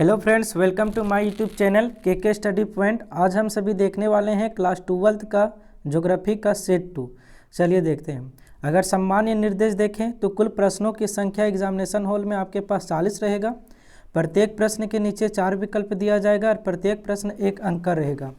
Hello friends, welcome to my YouTube channel K study point. आज हम सभी देखने वाले हैं क्लास 12th का ज्योग्राफी का सेट 2। चलिए देखते हैं। अगर सामान्य निर्देश देखें तो कुल प्रश्नों की संख्या एग्जामिनेशन हॉल में आपके पास 40 रहेगा। प्रत्येक प्रश्न के नीचे 4 विकल्प दिया जाएगा और प्रत्येक प्रश्न 1 अंक का रहेगा।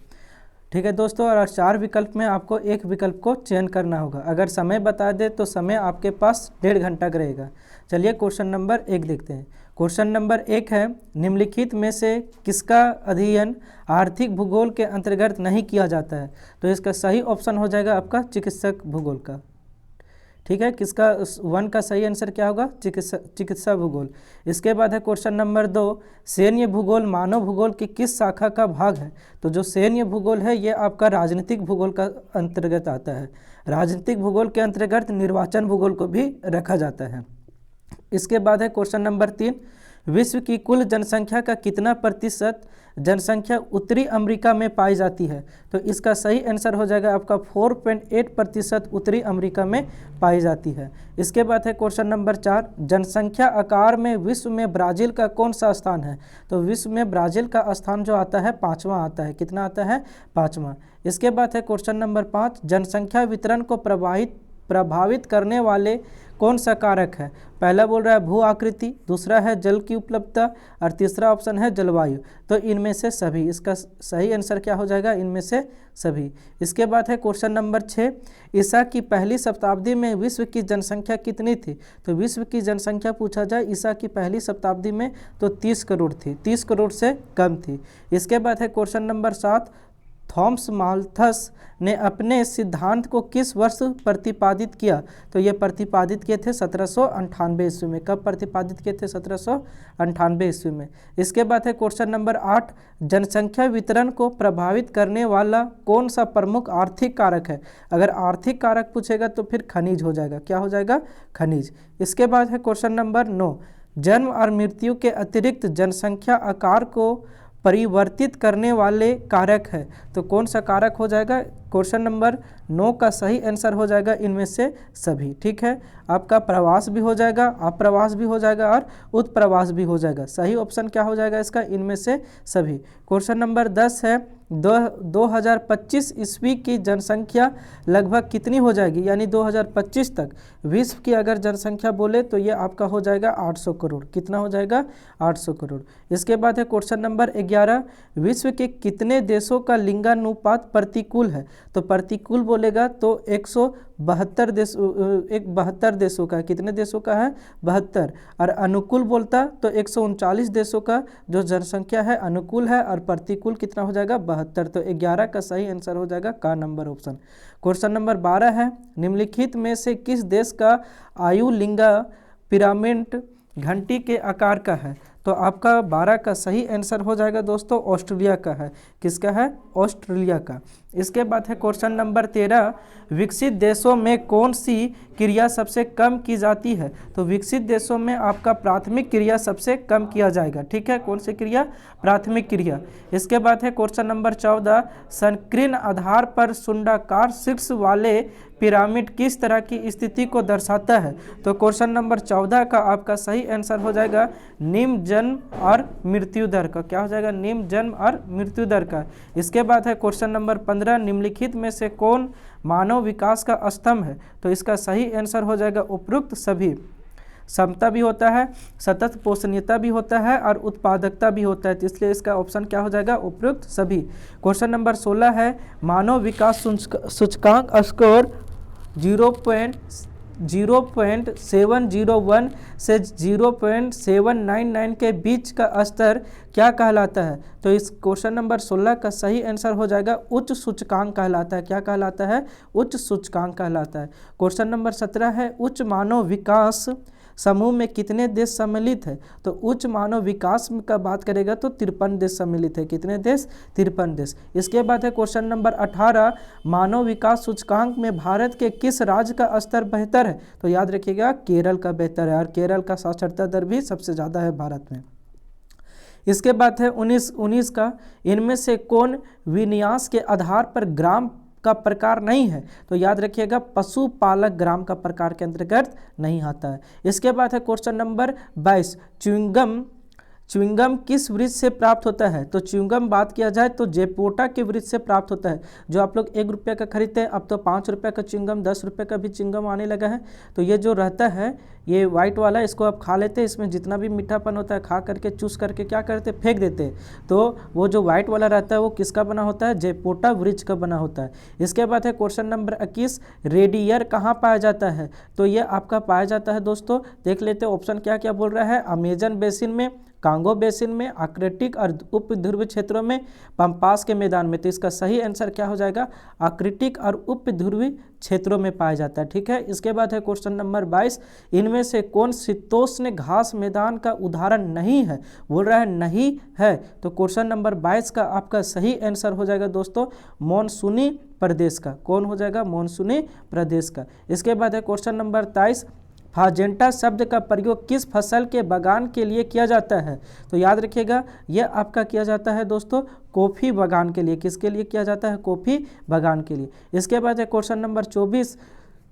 ठीक है दोस्तों, और 4 विकल्प में आपको एक विकल्प को चयन करना होगा। अगर समय बता दे तो समय आपके पास 1.5 घंटा का रहेगा। चलिए क्वेश्चन नंबर 1 देखते हैं। क्वेश्चन नंबर 1 है, निम्नलिखित में से किसका अध्ययन आर्थिक भूगोल के अंतर्गत नहीं किया जाता है? तो इसका सही ऑप्शन हो जाएगा आपका चिकित्सक भूगोल का। ठीक है, किसका 1 का सही आंसर क्या होगा? चिकित्सा भूगोल। इसके बाद है क्वेश्चन नंबर 2, सैन्य भूगोल मानव भूगोल की किस शाखा का भाग है? तो जो सैन्य भूगोल है ये आपका राजनीतिक भूगोल का अंतर्गत आता है। राजनीतिक भूगोल के अंतर्गत निर्वाचन भूगोल को भी रखा जाता है। इसके बाद है क्वेश्चन नंबर 3, विश्व की कुल जनसंख्या का कितना प्रतिशत जनसंख्या उत्तरी अमेरिका में पाई जाती है? तो इसका सही आंसर हो जाएगा आपका 4.8% उत्तरी अमेरिका में पाई जाती है। इसके बाद है क्वेश्चन नंबर 4, जनसंख्या आकार में विश्व में ब्राज़ील का कौन सा स्थान है? तो विश्व में ब्राज़ील का स्थान जो आता है 5वां आता है। कितना आता है? 5वां। इसके बाद है क्वेश्चन नंबर 5, जनसंख्या वितरण को प्रभावित करने वाले कौन सा कारक है? पहला बोल रहा है भू आकृति, दूसरा है जल की उपलब्धता और तीसरा ऑप्शन है जलवायु। तो इनमें से सभी, इसका सही आंसर क्या हो जाएगा? इनमें से सभी। इसके बाद है क्वेश्चन नंबर 6, ईसा की पहली शताब्दी में विश्व की जनसंख्या कितनी थी? तो विश्व की जनसंख्या पूछा जाए ईसा की पहली शताब्दी में तो 30 करोड़ थी, 30 करोड़ से कम थी। इसके बाद है क्वेश्चन नंबर 7, थॉमस माल्थस ने अपने सिद्धांत को किस वर्ष प्रतिपादित किया? तो ये प्रतिपादित किए थे 1798 ईस्वी में। कब प्रतिपादित किए थे? 1798 ईस्वी में। इसके बाद है क्वेश्चन नंबर 8, जनसंख्या वितरण को प्रभावित करने वाला कौन सा प्रमुख आर्थिक कारक है? अगर आर्थिक कारक पूछेगा तो फिर खनिज हो जाएगा। क्या हो जाएगा? खनिज। इसके बाद है क्वेश्चन नंबर 9, जन्म और मृत्यु के अतिरिक्त जनसंख्या आकार को परिवर्तित करने वाले कारक है। तो कौन सा कारक हो जाएगा? क्वेश्चन नंबर 9 का सही आंसर हो जाएगा इनमें से सभी। ठीक है, आपका प्रवास भी हो जाएगा, अप्रवास भी हो जाएगा और उत्प्रवास भी हो जाएगा। सही ऑप्शन क्या हो जाएगा इसका? इनमें से सभी। क्वेश्चन नंबर 10 है, 2025 ईस्वी की जनसंख्या लगभग कितनी हो जाएगी? यानी 2025 तक विश्व की अगर जनसंख्या बोले तो ये आपका हो जाएगा 800 करोड़। कितना हो जाएगा? 800 करोड़। इसके बाद है क्वेश्चन नंबर 11, विश्व के कितने देशों का लिंगानुपात प्रतिकूल है? तो प्रतिकूल बोलेगा तो 172 देशों का। कितने देशों का है? 72। और अनुकूल बोलता तो 139 देशों का जो जनसंख्या है अनुकूल है, और प्रतिकूल कितना हो जाएगा? 72। तो 11 का सही आंसर हो जाएगा का नंबर ऑप्शन। क्वेश्चन नंबर 12 है, निम्नलिखित में से किस देश का आयु लिंगा पिरामिड घंटी के आकार का है? तो आपका 12 का सही आंसर हो जाएगा दोस्तों ऑस्ट्रेलिया का है। किसका है? ऑस्ट्रेलिया का। इसके बाद है क्वेश्चन नंबर 13, विकसित देशों में कौन सी क्रिया सबसे कम की जाती है? तो विकसित देशों में आपका प्राथमिक क्रिया सबसे कम किया जाएगा। ठीक है, कौन सी क्रिया? प्राथमिक क्रिया। इसके बाद है क्वेश्चन नंबर 14, संकीर्ण आधार पर शुंडाकार शीर्ष वाले पिरामिड किस तरह की स्थिति को दर्शाता है? तो क्वेश्चन नंबर 14 का आपका सही आंसर हो जाएगा निम्न जन्म और मृत्यु दर का। क्या हो जाएगा? निम्न जन्म और मृत्यु दर का। इसके बाद है क्वेश्चन नंबर 15, निम्नलिखित में से कौन मानव विकास का स्तंभ है? तो इसका सही आंसर हो जाएगा उपरोक्त सभी। समता भी होता है, सतत पोषणीयता भी होता है और उत्पादकता भी होता है, तो इसलिए इसका ऑप्शन क्या हो जाएगा? उपरोक्त सभी। क्वेश्चन नंबर 16 है, मानव विकास सूचकांक स्कोर 0.701 से 0.799 के बीच का स्तर क्या कहलाता है? तो इस क्वेश्चन नंबर 16 का सही आंसर हो जाएगा उच्च सूचकांक कहलाता है। क्या कहलाता है? उच्च सूचकांक कहलाता है। क्वेश्चन नंबर 17 है, उच्च मानव विकास समूह में कितने देश सम्मिलित है? तो उच्च मानव विकास का बात करेगा तो 53 देश सम्मिलित है। कितने देश? 53 देश। इसके बाद है क्वेश्चन नंबर 18, मानव विकास सूचकांक में भारत के किस राज्य का स्तर बेहतर है? तो याद रखिएगा केरल का बेहतर है, और केरल का साक्षरता दर भी सबसे ज़्यादा है भारत में। इसके बाद है 19 का, इनमें से कौन विन्यास के आधार पर ग्राम का प्रकार नहीं है? तो याद रखिएगा पशुपालक ग्राम का प्रकार के अंतर्गत नहीं आता है। इसके बाद है क्वेश्चन नंबर 22, च्युइंगम किस वृक्ष से प्राप्त होता है? तो च्युइंगम बात किया जाए तो जेपोटा के वृक्ष से प्राप्त होता है। जो आप लोग 1 रुपये का खरीदते हैं, अब तो 5 रुपये का च्युइंगम, 10 रुपये का भी च्युइंगम आने लगा है। तो ये जो रहता है, ये वाइट वाला, इसको आप खा लेते हैं, इसमें जितना भी मीठापन होता है खा करके चूस करके क्या करते हैं, फेंक देते हैं। तो वो जो वाइट वाला रहता है वो किसका बना होता है? जेपोटा वृक्ष का बना होता है। इसके बाद है क्वेश्चन नंबर 21, रेडियर कहाँ पाया जाता है? तो ये आपका पाया जाता है दोस्तों, देख लेते हैं ऑप्शन क्या क्या बोल रहा है। अमेजन बेसिन में, कांगो बेसिन में, आर्कटिक और उप ध्रुवीय क्षेत्रों में, पंपास के मैदान में। तो इसका सही आंसर क्या हो जाएगा? आर्कटिक और उप ध्रुवीय क्षेत्रों में पाया जाता है। ठीक है। इसके बाद है क्वेश्चन नंबर 22, इनमें से कौन शीतोष्ण घास मैदान का उदाहरण नहीं है? बोल रहा है नहीं है। तो क्वेश्चन नंबर 22 का आपका सही आंसर हो जाएगा दोस्तों मानसूनी प्रदेश का। कौन हो जाएगा? मानसूनी प्रदेश का। इसके बाद है क्वेश्चन नंबर 23, फाजेंटा शब्द का प्रयोग किस फसल के बागान के लिए किया जाता है? तो याद रखिएगा, यह आपका किया जाता है दोस्तों कॉफ़ी बागान के लिए। किसके लिए किया जाता है? कॉफ़ी बागान के लिए। इसके बाद है क्वेश्चन नंबर 24,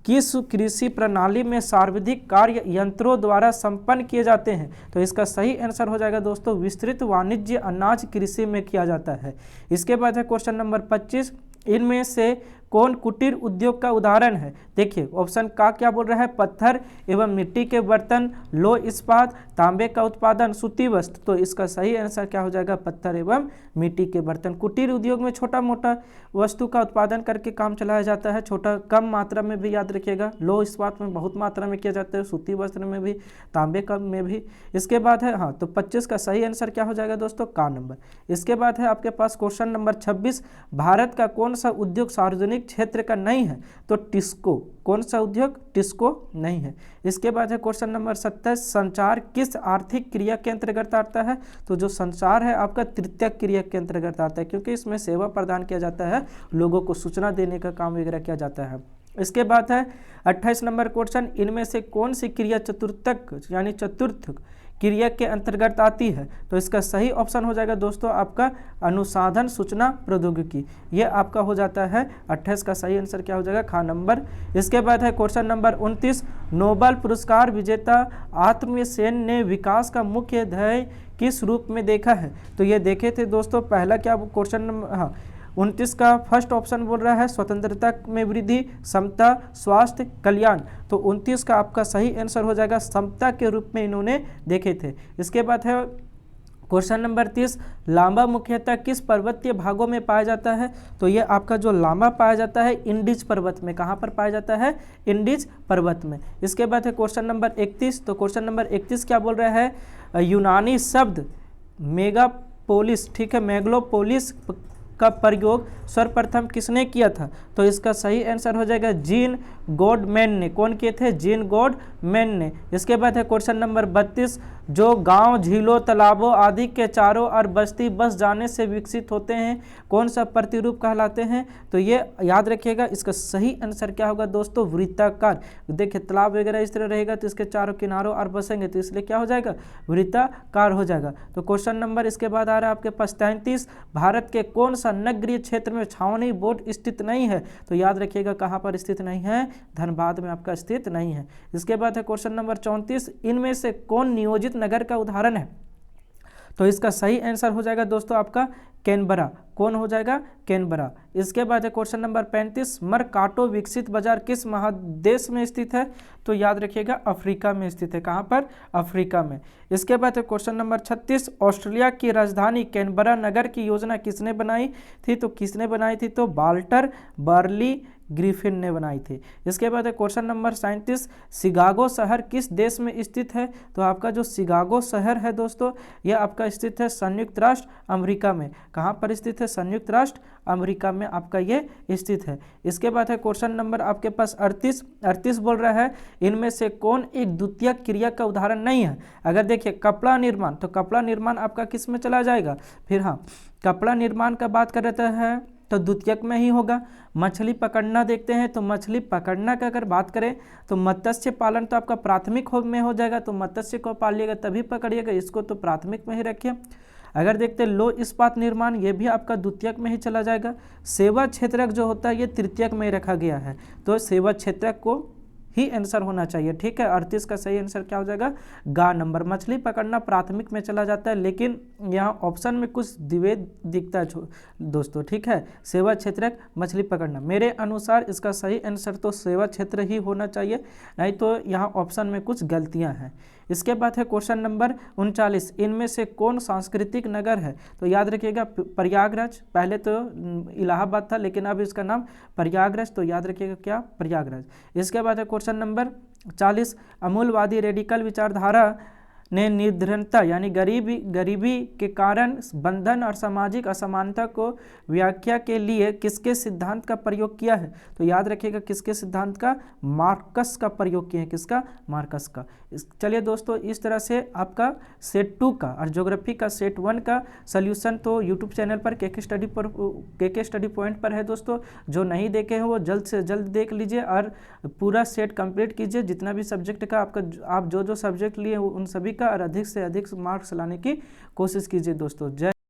किस कृषि प्रणाली में सर्वाधिक कार्य यंत्रों द्वारा संपन्न किए जाते हैं? तो इसका सही आंसर हो जाएगा दोस्तों विस्तृत वाणिज्य अनाज कृषि में किया जाता है। इसके बाद है क्वेश्चन नंबर 25, इनमें से कौन कुटीर उद्योग का उदाहरण है? देखिए ऑप्शन का क्या बोल रहा है? पत्थर एवं मिट्टी के बर्तन, लो इस्पात, तांबे का उत्पादन, सूती वस्त्र। तो इसका सही आंसर क्या हो जाएगा? पत्थर एवं मिट्टी के बर्तन। कुटीर उद्योग में छोटा मोटा वस्तु का उत्पादन करके काम चलाया जाता है, छोटा कम मात्रा में भी, याद रखिएगा। लो इस्पात में बहुत मात्रा में किया जाता है, सूती वस्त्र में भी, तांबे का में भी। इसके बाद है तो 25 का सही आंसर क्या हो जाएगा दोस्तों? का नंबर। इसके बाद है आपके पास क्वेश्चन नंबर 26, भारत का कौन सा उद्योग सार्वजनिक क्षेत्र का नहीं है? तो टिस्को। कौन सा उद्योग? टिस्को नहीं है। इसके बाद है क्वेश्चन नंबर 27, संचार किस आर्थिक क्रिया के अंतर्गत आता है? तो जो संचार है आपका तृतीयक क्रिया के अंतर्गत आता है, क्योंकि इसमें सेवा प्रदान किया जाता है, लोगों को सूचना देने का काम वगैरह किया जाता है। इसके बाद है 28 नंबर क्वेश्चन, इनमें से कौन सी क्रिया चतुर्थक यानी चतुर्थ क्रिया के अंतर्गत आती है? तो इसका सही ऑप्शन हो जाएगा दोस्तों आपका अनुसाधन सूचना प्रौद्योगिकी। ये आपका हो जाता है 28 का सही आंसर क्या हो जाएगा? खा नंबर। इसके बाद है क्वेश्चन नंबर 29, नोबेल पुरस्कार विजेता आर्त्य सेन ने विकास का मुख्य ध्येय किस रूप में देखा है? तो ये देखे थे दोस्तों, पहला क्या क्वेश्चन नंबर 29 का फर्स्ट ऑप्शन बोल रहा है स्वतंत्रता में वृद्धि, समता, स्वास्थ्य, कल्याण। तो 29 का आपका सही आंसर हो जाएगा समता के रूप में इन्होंने देखे थे। इसके बाद है क्वेश्चन नंबर 30, लामा मुख्यतः किस पर्वतीय भागों में पाया जाता है? तो ये आपका जो लामा पाया जाता है इंडीज पर्वत में। कहाँ पर पाया जाता है? इंडीज पर्वत में। इसके बाद है क्वेश्चन नंबर 31, तो क्वेश्चन नंबर 31 क्या बोल रहा है? यूनानी शब्द मेगापोलिस, ठीक है, मेगलोपोलिस का प्रयोग सर्वप्रथम किसने किया था? तो इसका सही आंसर हो जाएगा जीन गॉडमैन ने। कौन किए थे? जीन गॉडमैन ने। इसके बाद है क्वेश्चन नंबर 32, जो गांव झीलों तालाबों आदि के चारों ओर बस्ती बस जाने से विकसित होते हैं, कौन सा प्रतिरूप कहलाते हैं? तो ये याद रखिएगा, इसका सही आंसर क्या होगा दोस्तों? वृत्ताकार। देखिए तालाब वगैरह इस तरह रहेगा तो इसके चारों किनारों और बसेंगे, तो इसलिए क्या हो जाएगा? वृत्ताकार हो जाएगा। तो क्वेश्चन नंबर इसके बाद आ रहा है आपके पास 33, भारत के कौन सा नगरीय क्षेत्र में छावनी बोर्ड स्थित नहीं है? तो याद रखिएगा कहाँ पर स्थित नहीं है? धनबाद में आपका स्थित नहीं है। इसके बाद है क्वेश्चन नंबर 34, इनमें से कौन नियोजित नगर का उदाहरण है? तो इसका सही आंसर हो जाएगा दोस्तों आपका कैनबरा। कौन हो जाएगा? कैनबरा। इसके बाद है क्वेश्चन नंबर 35, मरकाटो विकसित बाजार किस महादेश में स्थित है? तो याद रखिएगा अफ्रीका में स्थित है। कहाँ पर? अफ्रीका में। इसके बाद है क्वेश्चन नंबर 36, ऑस्ट्रेलिया की राजधानी कैनबरा नगर की योजना किसने बनाई थी? तो किसने बनाई थी? तो वाल्टर बर्ली ग्रिफिन ने बनाई थी। इसके बाद है क्वेश्चन नंबर 37, शिकागो शहर किस देश में स्थित है? तो आपका जो शिकागो शहर है दोस्तों, यह आपका स्थित है संयुक्त राष्ट्र अमेरिका में। कहाँ पर स्थित है? संयुक्त राष्ट्र अमेरिका में आपका ये स्थित है। इसके बाद है क्वेश्चन नंबर आपके पास 38 बोल रहा है, इनमें से कौन एक द्वितीयक क्रिया का उदाहरण नहीं है? अगर देखिए कपड़ा निर्माण, तो कपड़ा निर्माण आपका किस में चला जाएगा? फिर हाँ, कपड़ा निर्माण का बात कर रहे हैं तो द्वितीयक में ही होगा। मछली पकड़ना देखते हैं तो मछली पकड़ना का अगर बात करें तो मत्स्य पालन तो आपका प्राथमिक में हो जाएगा, तो मत्स्य को पालिएगा तभी पकड़िएगा, इसको तो प्राथमिक में ही रखिए। अगर देखते हैं लो इस्पात निर्माण, ये भी आपका द्वितीयक में ही चला जाएगा। सेवा क्षेत्रक जो होता है ये तृतीयक में ही रखा गया है, तो सेवा क्षेत्रक को ही आंसर होना चाहिए, ठीक है। 38 का सही आंसर क्या हो जाएगा, गा नंबर। मछली पकड़ना प्राथमिक में चला जाता है, लेकिन यहाँ ऑप्शन में कुछ द्विवेद दिखता है दोस्तों, ठीक है। सेवा क्षेत्रक मछली पकड़ना, मेरे अनुसार इसका सही आंसर तो सेवा क्षेत्र ही होना चाहिए, नहीं तो यहाँ ऑप्शन में कुछ गलतियाँ हैं। इसके बाद है क्वेश्चन नंबर 39, इनमें से कौन सांस्कृतिक नगर है। तो याद रखिएगा प्रयागराज, पहले तो इलाहाबाद था लेकिन अब इसका नाम प्रयागराज, तो याद रखिएगा क्या, प्रयागराज। इसके बाद है क्वेश्चन नंबर 40, अमूलवादी रेडिकल विचारधारा ने निर्धनता यानी गरीबी के कारण बंधन और सामाजिक असमानता को व्याख्या के लिए किसके सिद्धांत का प्रयोग किया है। तो याद रखिएगा किसके सिद्धांत का, मार्कस का प्रयोग किया है, किसका, मार्कस का। चलिए दोस्तों, इस तरह से आपका सेट 2 का और ज्योग्राफी का सेट 1 का सॉल्यूशन तो यूट्यूब चैनल पर के स्टडी पॉइंट पर है दोस्तों। जो नहीं देखे हैं वो जल्द से जल्द देख लीजिए और पूरा सेट कंप्लीट कीजिए। जितना भी सब्जेक्ट का आप जो सब्जेक्ट लिए उन सभी का और अधिक से अधिक मार्क्स लाने की कोशिश कीजिए दोस्तों। जय